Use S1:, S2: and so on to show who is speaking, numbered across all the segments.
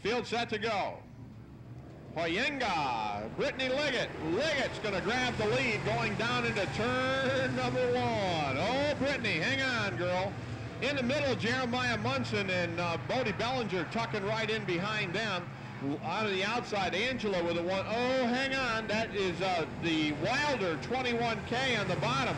S1: Field set to go. Hoyenga, Brittany Liggett. Liggett's going to grab the lead going down into turn number 1. Oh, Brittany, hang on, girl. In the middle, Jeremiah Munson and Bodie Bellinger tucking right in behind them. Out of the outside, Angela with a 1. Oh, hang on. That is the Wilder 21K on the bottom.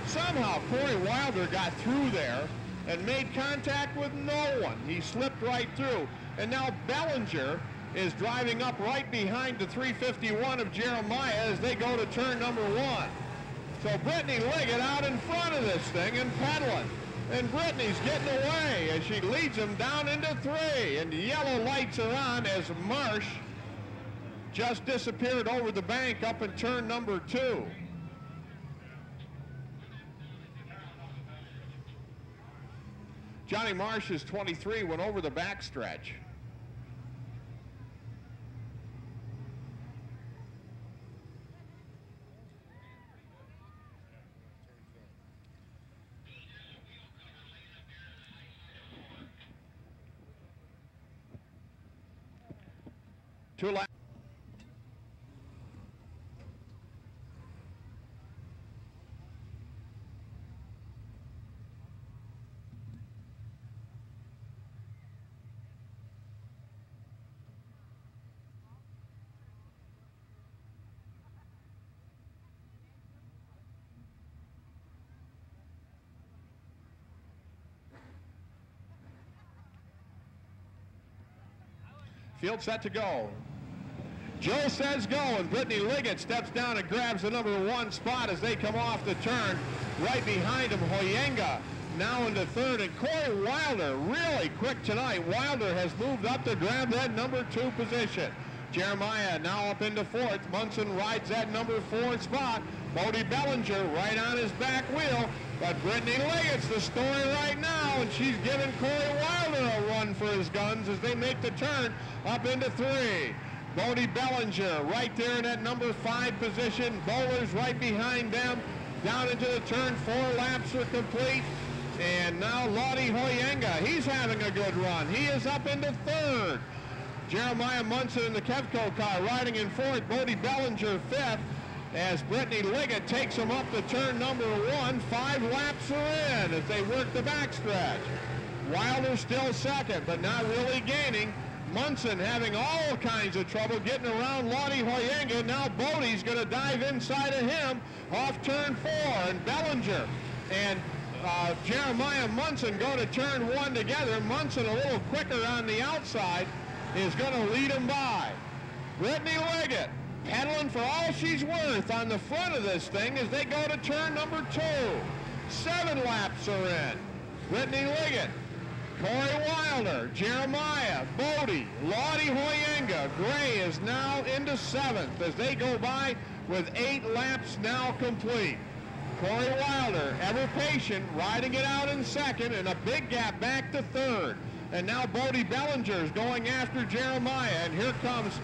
S1: Somehow, Corey Wilder got through there and made contact with no one. He slipped right through. And now Bellinger is driving up right behind the 351 of Jeremiah as they go to turn number 1. So Brittany Liggett out in front of this thing and pedaling. And Brittany's getting away as she leads him down into 3. And the yellow lights are on as Marsh just disappeared over the bank up in turn number 2. Johnny Marsh is 23, went over the backstretch. Two laps. Field set to go. Joe says go, and Brittany Liggett steps down and grabs the number 1 spot as they come off the turn. Right behind him, Hoyenga now into 3rd, and Corey Wilder really quick tonight. Wilder has moved up to grab that number 2 position. Jeremiah now up into 4th. Munson rides that number 4 spot. Bodie Bellinger right on his back wheel. But Brittany Liggett's the story right now, and she's giving Corey Wilder a run for his guns as they make the turn up into 3. Bodie Bellinger right there in that number 5 position. Bowlers right behind them. Down into the turn. 4 laps are complete. And now Lottie Hoyenga, he's having a good run. He is up into 3rd. Jeremiah Munson in the Kevco car riding in 4th. Bodie Bellinger 5th. As Brittany Liggett takes him up to turn number 1. 5 laps are in as they work the backstretch. Wilder still 2nd, but not really gaining. Munson having all kinds of trouble getting around Lottie Hoyenga. Now Bodie's going to dive inside of him off turn 4. And Bellinger and Jeremiah Munson go to turn 1 together. Munson a little quicker on the outside is going to lead him by. Brittany Liggett pedaling for all she's worth on the front of this thing as they go to turn number 2. 7 laps are in. Brittany Liggett, Corey Wilder, Jeremiah, Bodie, Lottie Hoyenga. Gray is now into 7th as they go by with 8 laps now complete. Corey Wilder, ever patient, riding it out in 2nd and a big gap back to 3rd. And now Bodie Bellinger is going after Jeremiah, and here comes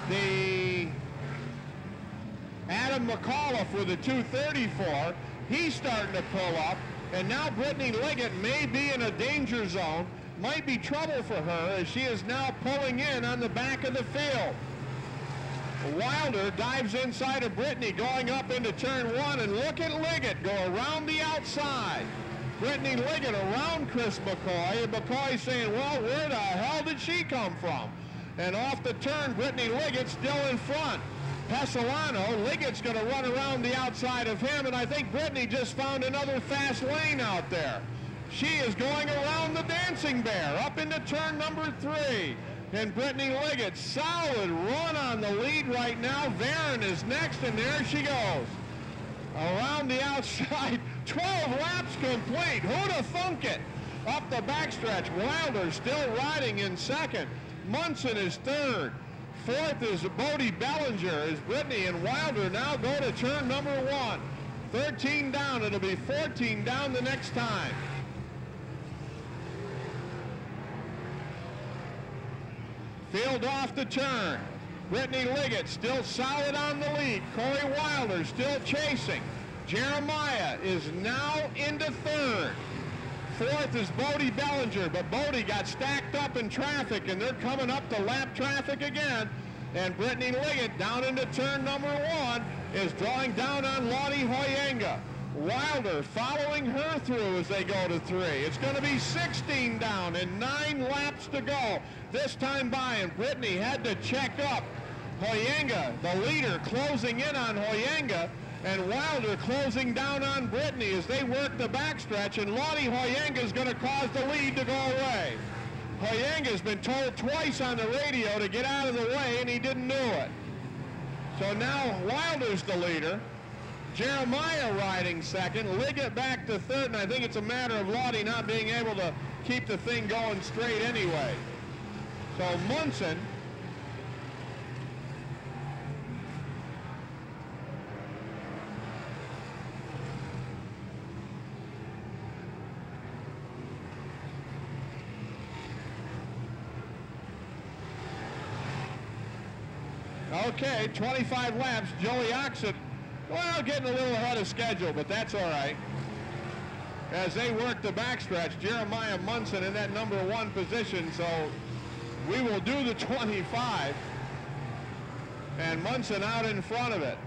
S1: the Adam McAuliffe with a 234. He's starting to pull up, and now Brittany Liggett may be in a danger zone. Might be trouble for her as she is now pulling in on the back of the field. Wilder dives inside of Brittany going up into turn 1, and look at Liggett go around the outside. Brittany Liggett around Chris McCoy, and McCoy saying, well, where the hell did she come from? And off the turn, Brittany Liggett still in front. Pesolano, Liggett's going to run around the outside of him, and I think Brittany just found another fast lane out there. She is going around the Dancing Bear up into turn number 3. And Brittany Liggett, solid run on the lead right now. Varon is next, and there she goes. Around the outside, 12 laps complete. Who'd have thunk it? Up the backstretch, Wilder still riding in 2nd. Munson is 3rd. 4th is Bodie Bellinger as Brittany and Wilder now go to turn number 1. 13 down, it'll be 14 down the next time. Field off the turn. Brittany Liggett still solid on the lead. Corey Wilder still chasing. Jeremiah is now into 3rd. fourth is Bodie Bellinger, but Bodie got stacked up in traffic, and they're coming up to lap traffic again. And Brittany Liggett down into turn number 1 is drawing down on Lottie Hoyenga. Wilder following her through as they go to 3. It's going to be 16 down and 9 laps to go. This time by, and Brittany had to check up. Hoyenga, the leader, closing in on Hoyenga, and Wilder closing down on Brittany as they work the backstretch, and Lottie Hoyenga is going to cause the lead to go away. Hoyenga's been told twice on the radio to get out of the way, and he didn't do it. So now Wilder's the leader. Jeremiah riding second, Liggett back to third, and I think it's a matter of Lottie not being able to keep the thing going straight anyway. So Munson okay, 25 laps. Joey Oxen, well, getting a little ahead of schedule, but that's all right. As they work the backstretch, Jeremiah Munson in that number 1 position, so we will do the 25. And Munson out in front of it.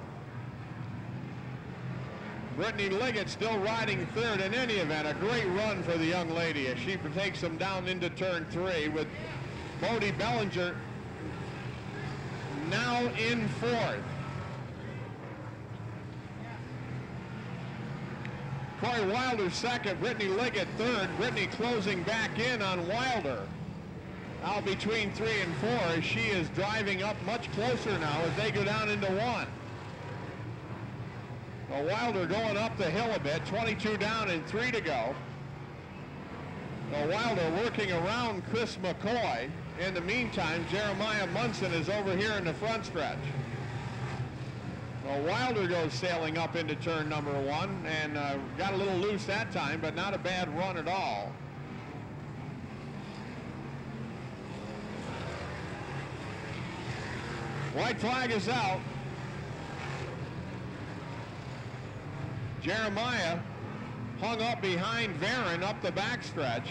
S1: Brittany Liggett still riding third. In any event, a great run for the young lady as she takes them down into turn 3 with Bodie Bellinger now in 4th. Corey Wilder second, Brittany Liggett third. Brittany closing back in on Wilder. Out between 3 and 4 as she is driving up much closer now as they go down into 1. Well, Wilder going up the hill a bit, 22 down and 3 to go. Well, Wilder working around Chris McCoy. In the meantime, Jeremiah Munson is over here in the front stretch. Well, Wilder goes sailing up into turn number 1 and got a little loose that time, but not a bad run at all. White flag is out. Jeremiah hung up behind Varon up the backstretch.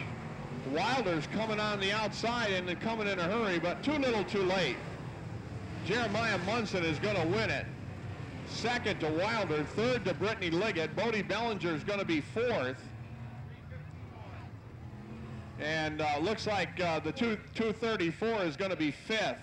S1: Wilder's coming on the outside and coming in a hurry, but too little too late. Jeremiah Munson is going to win it. Second to Wilder, third to Brittany Liggett. Bodie Bellinger is going to be 4th. And looks like the 234 is going to be 5th.